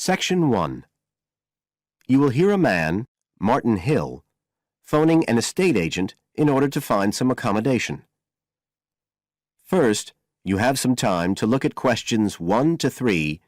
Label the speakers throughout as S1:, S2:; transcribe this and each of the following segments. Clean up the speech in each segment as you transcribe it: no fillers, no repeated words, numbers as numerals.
S1: Section 1. You will hear a man, Martin Hill, phoning an estate agent in order to find some accommodation. First, you have some time to look at questions 1 to 3.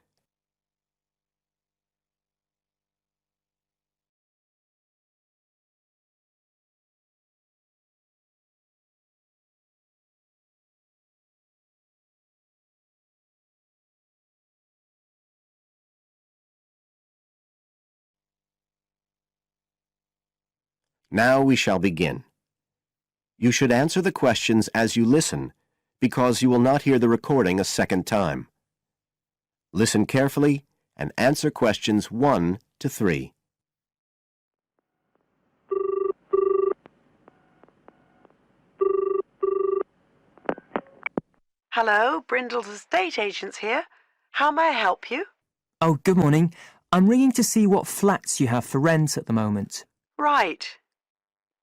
S1: Now we shall begin. You should answer the questions as you listen, because you will not hear the recording a second time. Listen carefully and answer questions 1 to 3.
S2: Hello, Brindle's estate agents here. How may I help you?
S3: Oh, good morning. I'm ringing to see what flats you have for rent at the moment.
S2: Right.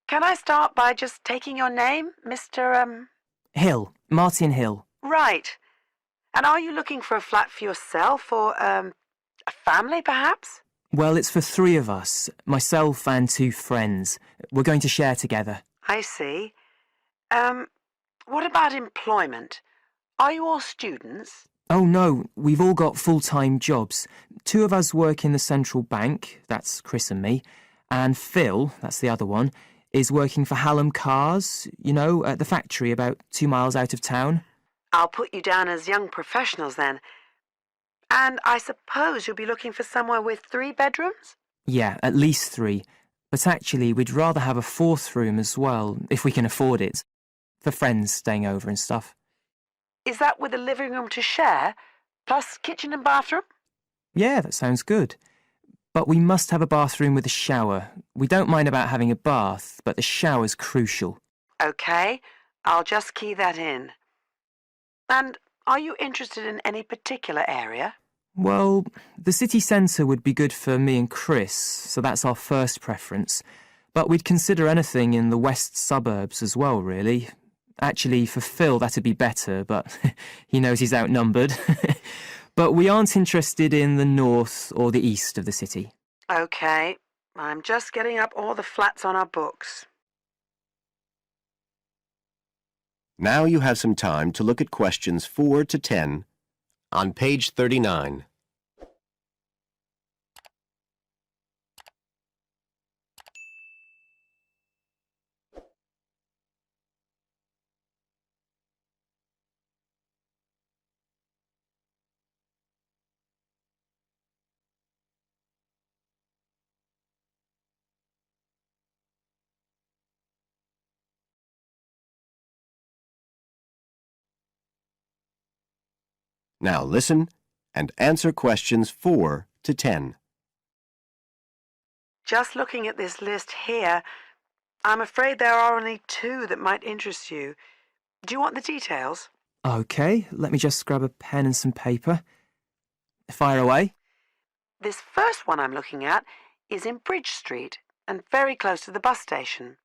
S2: Can I start by just taking your name, Mr.
S3: Hill. Martin Hill.
S2: Right. And are you looking for a flat for yourself or, a family, perhaps?
S3: Well, it's for 3 of us, myself and 2 friends. We're going to share together.
S2: I see. What about employment? Are you all students?
S3: Oh, no, we've all got full-time jobs. 2 of us work in the central bank, that's Chris and me, and Phil, that's the other one, is working for Hallam Cars, you know, at the factory about 2 miles out of town.
S2: I'll put you down as young professionals then. And I suppose you'll be looking for somewhere with 3 bedrooms?
S3: Yeah, at least 3. But actually, we'd rather have a 4th room as well, if we can afford it, for friends staying over and stuff.
S2: Is that with a living room to share, plus kitchen and bathroom?
S3: Yeah, that sounds good. But we must have a bathroom with a shower. We don't mind about having a bath, but the shower's crucial.
S2: OK, I'll just key that in. And are you interested in any particular area?
S3: Well, the city centre would be good for me and Chris, so that's our first preference. But we'd consider anything in the west suburbs as well, really. Actually, for Phil, that'd be better, but he knows he's outnumbered. But we aren't interested in the north or the east of the city.
S2: OK, I'm just getting up all the flats on our books.
S1: Now you have some time to look at questions 4 to 10 on page 39. Now listen and answer questions 4 to 10.
S2: Just looking at this list here, I'm afraid there are only 2 that might interest you. Do you want the details?
S3: OK, let me just grab a pen and some paper. Fire away.
S2: This first one I'm looking at is in Bridge Street and very close to the bus station.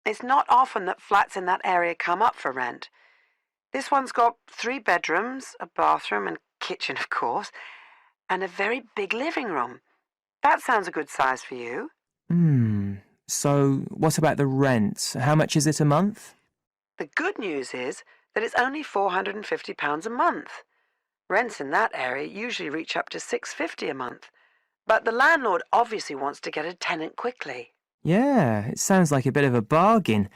S2: It's not often that flats in that area come up for rent. This one's got 3 bedrooms, a bathroom and kitchen, of course, and a very big living room. That sounds a good size for you.
S3: So what about the rent? How much is it a month?
S2: The good news is that it's only £450 a month. Rents in that area usually reach up to £650 a month. But the landlord obviously wants to get a tenant quickly.
S3: Yeah, it sounds like a bit of a bargain.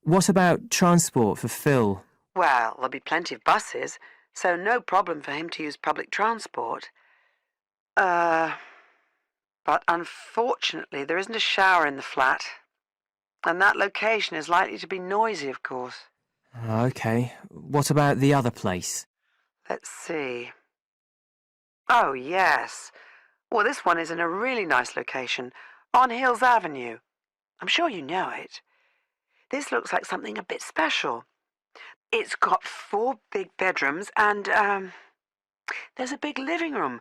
S3: What about transport for Phil?
S2: Well, there'll be plenty of buses, so no problem for him to use public transport. But unfortunately there isn't a shower in the flat. And that location is likely to be noisy, of course.
S3: OK, what about the other place?
S2: Let's see. Oh, yes. Well, this one is in a really nice location, on Hills Avenue. I'm sure you know it. This looks like something a bit special. It's got 4 big bedrooms and, there's a big living room.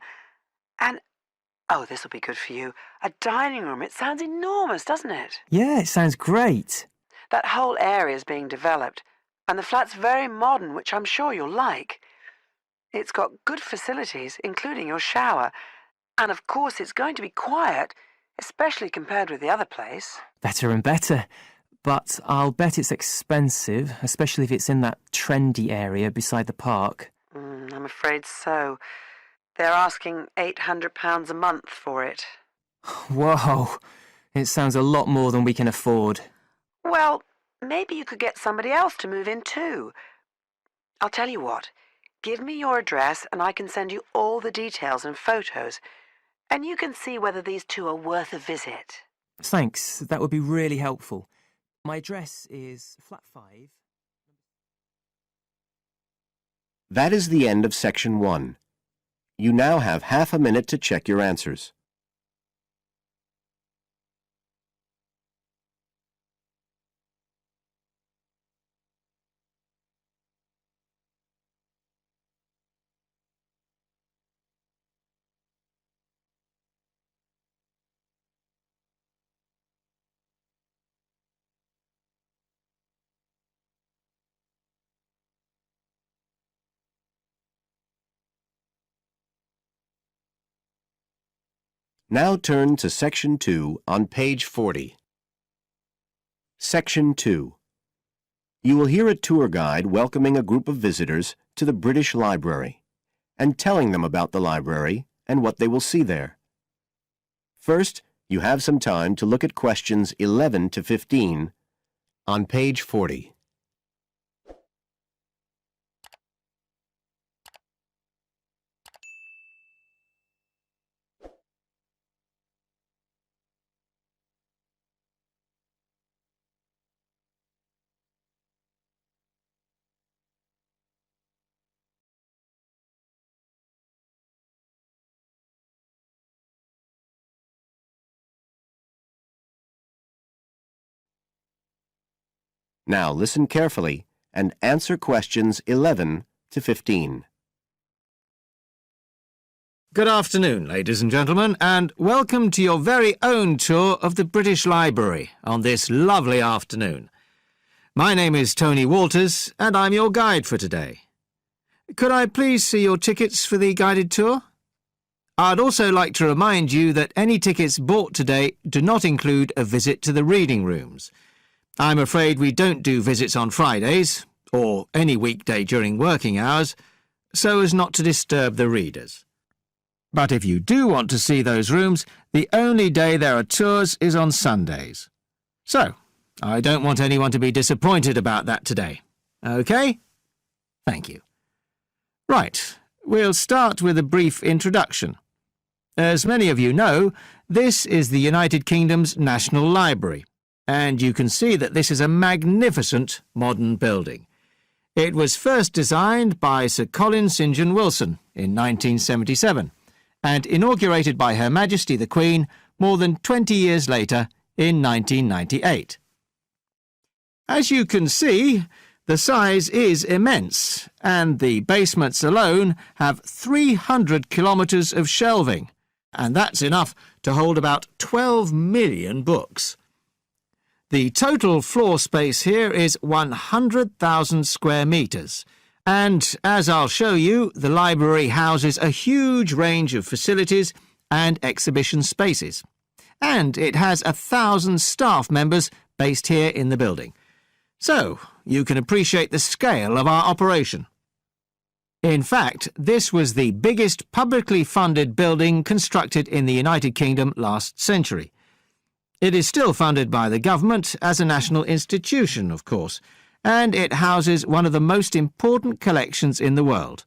S2: And, oh, this'll be good for you, a dining room. It sounds enormous, doesn't it?
S3: Yeah, it sounds great.
S2: That whole area is being developed, and the flat's very modern, which I'm sure you'll like. It's got good facilities, including your shower, And of course it's going to be quiet, especially compared with the other place.
S3: Better and better. But I'll bet it's expensive, especially if it's in that trendy area beside the park.
S2: I'm afraid so. They're asking £800 a month for it.
S3: Whoa! It sounds a lot more than we can afford.
S2: Well, maybe you could get somebody else to move in too. I'll tell you what. Give me your address and I can send you all the details and photos. And you can see whether these two are worth a visit.
S3: Thanks, that would be really helpful. My address is flat 5.
S1: That is the end of Section 1. You now have half a minute to check your answers. Now turn to Section 2 on page 40. Section 2. You will hear a tour guide welcoming a group of visitors to the British Library and telling them about the library and what they will see there. First, you have some time to look at questions 11 to 15 on page 40. Now listen carefully and answer questions 11 to 15.
S4: Good afternoon, ladies and gentlemen, and welcome to your very own tour of the British Library on this lovely afternoon. My name is Tony Walters, and I'm your guide for today. Could I please see your tickets for the guided tour? I'd also like to remind you that any tickets bought today do not include a visit to the reading rooms. I'm afraid we don't do visits on Fridays, or any weekday during working hours, so as not to disturb the readers. But if you do want to see those rooms, the only day there are tours is on Sundays. So, I don't want anyone to be disappointed about that today. OK? Thank you. Right, we'll start with a brief introduction. As many of you know, this is the United Kingdom's National Library, and you can see that this is a magnificent modern building. It was first designed by Sir Colin St. John Wilson in 1977, and inaugurated by Her Majesty the Queen more than 20 years later in 1998. As you can see, the size is immense, and the basements alone have 300 kilometres of shelving, and that's enough to hold about 12 million books. The total floor space here is 100,000 square metres, and, as I'll show you, the library houses a huge range of facilities and exhibition spaces. And it has 1,000 staff members based here in the building. So, you can appreciate the scale of our operation. In fact, this was the biggest publicly funded building constructed in the United Kingdom last century. It is still funded by the government as a national institution, of course, and it houses one of the most important collections in the world.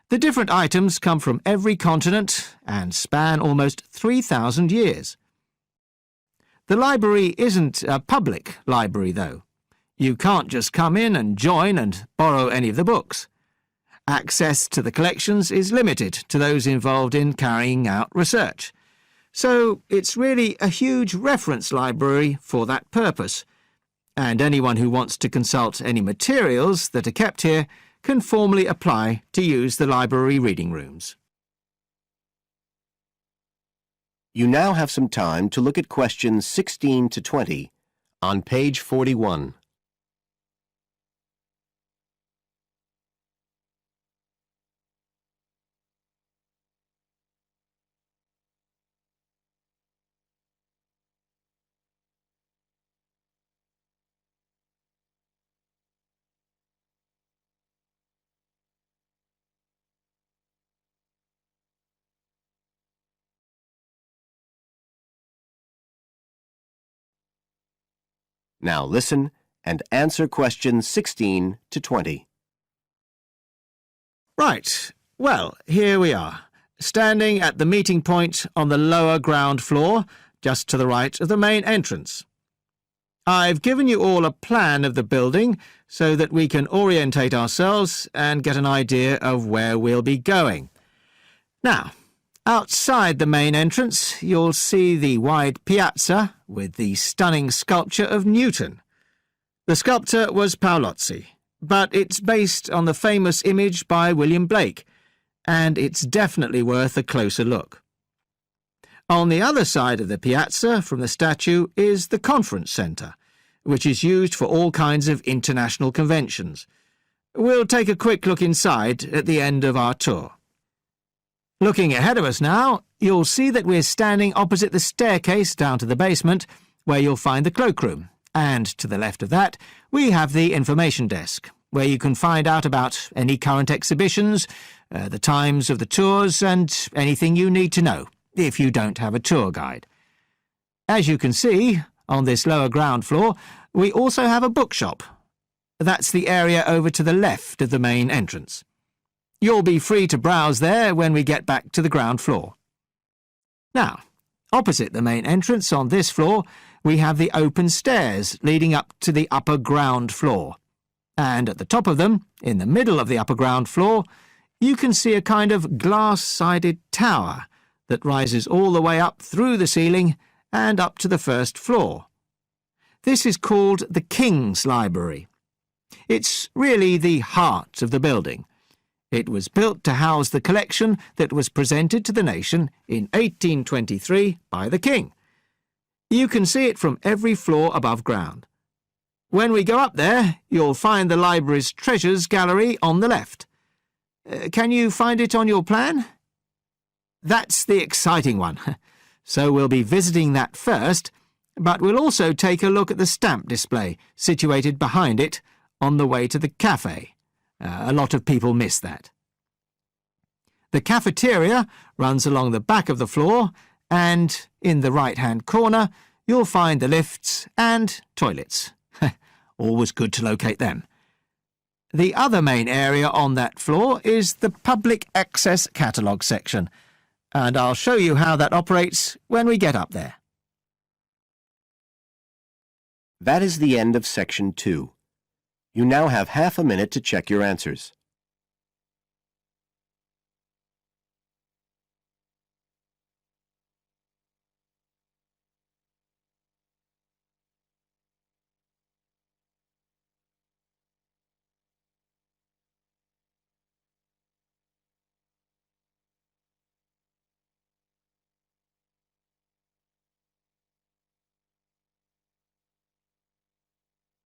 S4: The different items come from every continent and span almost 3,000 years. The library isn't a public library, though. You can't just come in and join and borrow any of the books. Access to the collections is limited to those involved in carrying out research. So it's really a huge reference library for that purpose, and anyone who wants to consult any materials that are kept here can formally apply to use the library reading rooms.
S1: You now have some time to look at questions 16 to 20 on page 41. Now listen and answer questions 16 to 20.
S4: Right. Well, here we are, standing at the meeting point on the lower ground floor, just to the right of the main entrance. I've given you all a plan of the building so that we can orientate ourselves and get an idea of where we'll be going. Now, outside the main entrance, you'll see the wide piazza with the stunning sculpture of Newton. The sculptor was Paolozzi, but it's based on the famous image by William Blake, and it's definitely worth a closer look. On the other side of the piazza from the statue is the conference centre, which is used for all kinds of international conventions. We'll take a quick look inside at the end of our tour. Looking ahead of us now, you'll see that we're standing opposite the staircase down to the basement, where you'll find the cloakroom, and to the left of that, we have the information desk, where you can find out about any current exhibitions, the times of the tours, and anything you need to know, if you don't have a tour guide. As you can see, on this lower ground floor, we also have a bookshop. That's the area over to the left of the main entrance. You'll be free to browse there when we get back to the ground floor. Now, opposite the main entrance on this floor, we have the open stairs leading up to the upper ground floor. And at the top of them, in the middle of the upper ground floor, you can see a kind of glass-sided tower that rises all the way up through the ceiling and up to the first floor. This is called the King's Library. It's really the heart of the building. It was built to house the collection that was presented to the nation in 1823 by the King. You can see it from every floor above ground. When we go up there, you'll find the library's treasures gallery on the left. Can you find it on your plan? That's the exciting one. So we'll be visiting that first, but we'll also take a look at the stamp display situated behind it on the way to the cafe. A lot of people miss that. The cafeteria runs along the back of the floor, and in the right-hand corner you'll find the lifts and toilets. Always good to locate them. The other main area on that floor is the public access catalogue section, and I'll show you how that operates when we get up there.
S1: That is the end of Section 2. You now have half a minute to check your answers.